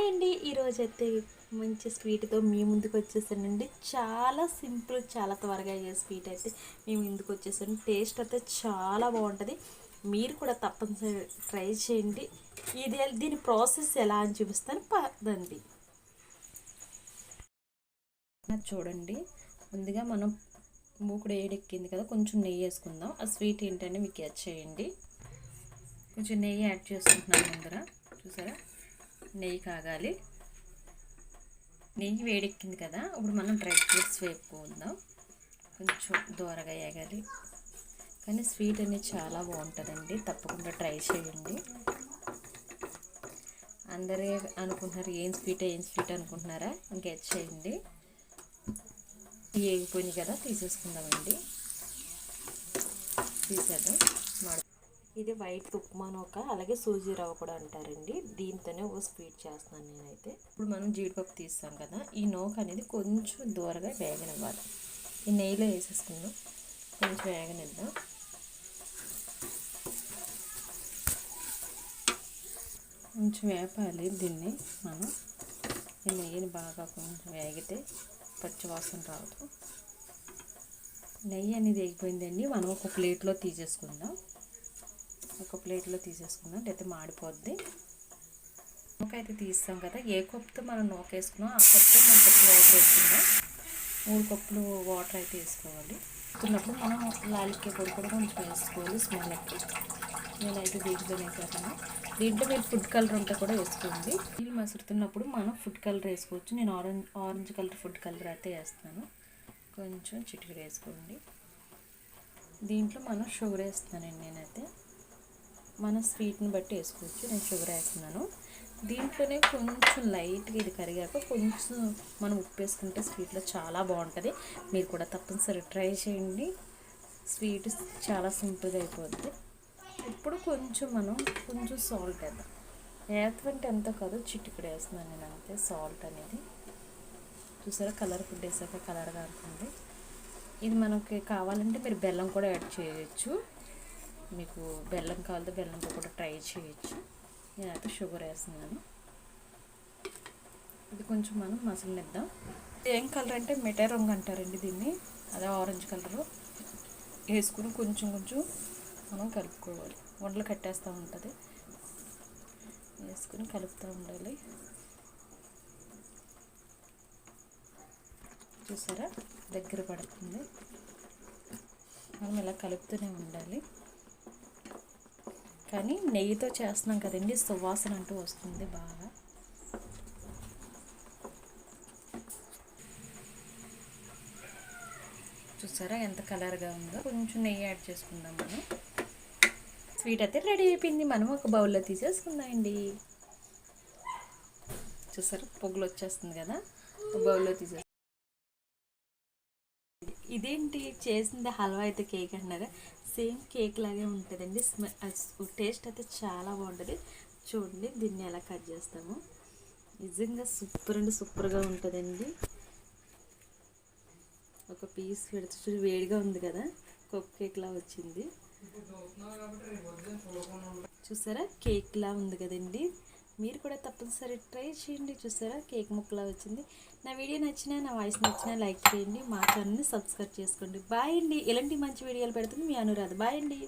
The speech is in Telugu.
హాయ్ అండి, ఈరోజైతే మంచి స్వీట్తో మీ ముందుకు వచ్చేసానండి. చాలా సింపుల్, చాలా త్వరగా అయ్యే స్వీట్ అయితే మీ ముందుకు వచ్చేసాను. టేస్ట్ అయితే చాలా బాగుంటుంది. మీరు కూడా తప్పనిసరి ట్రై చేయండి. దీని ప్రాసెస్ ఎలా అని చూపిస్తాను పదండి. చూడండి, ముందుగా మనం మూకుడు ఏడెక్కింది కదా, కొంచెం నెయ్యి వేసుకుందాం. ఆ స్వీట్ ఏంటంటే మీకు యాడ్ చేయండి. కొంచెం నెయ్యి యాడ్ చేసుకుంటున్నాను ముందర. చూసారా, నెయ్యి కాగాలి. నెయ్యి వేడెక్కింది కదా, ఇప్పుడు మనం డ్రై ఫ్రూట్స్ వేపుకుందాం. కొంచెం దూరగా వేగాలి, కానీ స్వీట్ అనేది చాలా బాగుంటుందండి. తప్పకుండా ట్రై చేయండి. అందరే అనుకుంటున్నారు ఏం స్వీట్ అనుకుంటున్నారా, ఇంకేం చేయండి. వేగిపోయినాయి కదా, తీసేసుకుందామండి. తీసేద్దాం. ఇది వైట్ ఉప్మా నూక, అలాగే సూజీ రవ్వ కూడా అంటారండి. దీంతోనే ఒక స్వీట్ చేస్తున్నాను నేనైతే. ఇప్పుడు మనం జీడిపప్పు తీస్తాం కదా, ఈ నూక అనేది కొంచెం దూరగా వేగనివ్వాలి. ఈ నెయ్యిలో వేసేసుకుందాం, కొంచెం వేగనిద్దాం. కొంచెం వేపాలి దీన్ని మనం. ఈ నెయ్యిని బాగా కొంచెం వేగితే పచ్చివాసన రాదు. నెయ్యి అనేది వేగిపోయిందండి. మనం ఒక ప్లేట్లో తీసేసుకుందాం. లేకపోతే మాడిపోద్ది. నూక అయితే తీస్తాం కదా, ఏ కప్పుతో మనం నూక వేసుకున్నాం ఆ కప్పుతో మనం కప్పు వాటర్ వేసుకుందాం. 3 కప్పులు వాటర్ అయితే వేసుకోవాలి. వేసుకున్నప్పుడు మనం లాలిక్కే పొడి కూడా కొంచెం వేసుకోవాలి స్మెల్కి. నేనైతే దీంట్లోనే వేసాను. దీంట్లో మీరు ఫుడ్ కలర్ ఉంటే కూడా వేసుకోండి. నీళ్ళు మసురుతున్నప్పుడు మనం ఫుడ్ కలర్ వేసుకోవచ్చు. నేను ఆరెంజ్ కలర్ ఫుడ్ కలర్ అయితే వేస్తాను. కొంచెం చిటికెడు వేసుకోండి. దీంట్లో మనం షుగర్ వేస్తానండి. నేనైతే మన స్వీట్ని బట్టి వేసుకోవచ్చు. నేను షుగర్ వేస్తున్నాను. దీంట్లోనే కొంచెం లైట్గా ఇది కరిగాక కొంచెం మనం ఉప్పు వేసుకుంటే స్వీట్లో చాలా బాగుంటుంది. మీరు కూడా తప్పనిసరి ట్రై చేయండి. స్వీట్ చాలా సింపుల్గా అయిపోద్ది. ఇప్పుడు కొంచెం సాల్ట్ వేద్దాం. వేస్తుంటే ఎంతో కాదు, చిటికెడు వేస్తున్నాను నేను అంతే. సాల్ట్ అనేది చూసారా, కలర్ ఫుడ్ వేసాక కలర్గా ఉంటుంది. ఇది మనకి కావాలంటే మీరు బెల్లం కూడా యాడ్ చేయొచ్చు. మీకు బెల్లం కావాలంటే బెల్లంతో కూడా ట్రై చేయొచ్చు. నేనైతే షుగర్ వేస్తున్నాను. ఇది కొంచెం మనం మసలనిద్దాం. ఏం కలర్ అంటే మిఠాయి రంగు అంటారండి దీన్ని. అదే ఆరెంజ్ కలరు వేసుకుని కొంచెం మనం కలుపుకోవాలి. వంటలు కట్టేస్తూ ఉంటుంది, వేసుకుని కలుపుతూ ఉండాలి. చూసారా, దగ్గర పడుతుంది. మనం ఇలా కలుపుతూనే ఉండాలి. కానీ నెయ్యితో చేస్తున్నాం కదండి, సువాసన అంటూ వస్తుంది బాగా. చూసారా ఎంత కలర్గా ఉందో. కొంచెం నెయ్యి యాడ్ చేసుకుందాం మనం. స్వీట్ అయితే రెడీ అయిపోయింది. మనం ఒక బౌల్లో తీసేసుకుందామండి. చూసారా, పొగలు వచ్చేస్తుంది కదా, బౌల్లో తీసేసుకుందాం. ఇదేంటి చేసింది హల్వా అయితే కేక్ అంటున్నారా, సేమ్ కేక్ లాగే ఉంటుందండి. టేస్ట్ అయితే చాలా బాగుంటుంది. చూడండి దీన్ని ఎలా కట్ చేస్తాము. నిజంగా సూపర్గా ఉంటుందండి. ఒక పీస్ పెడితే చూసి వేడిగా ఉంది కదా, కప్ కేక్లా వచ్చింది. చూసారా, కేక్లా ఉంది కదండి. మీరు కూడా తప్పనిసరి ట్రై చేయండి. చూసారా, కేక్ ముక్కలా వచ్చింది. నా వీడియో నచ్చినా, నా వాయిస్ నచ్చినా లైక్ చేయండి. మా ఛానల్ని సబ్స్క్రైబ్ చేసుకోండి. బాయ్ అండి. ఇలాంటి మంచి వీడియోలు పెడుతుంది మీ అనురాధ. బాయ్ అండి.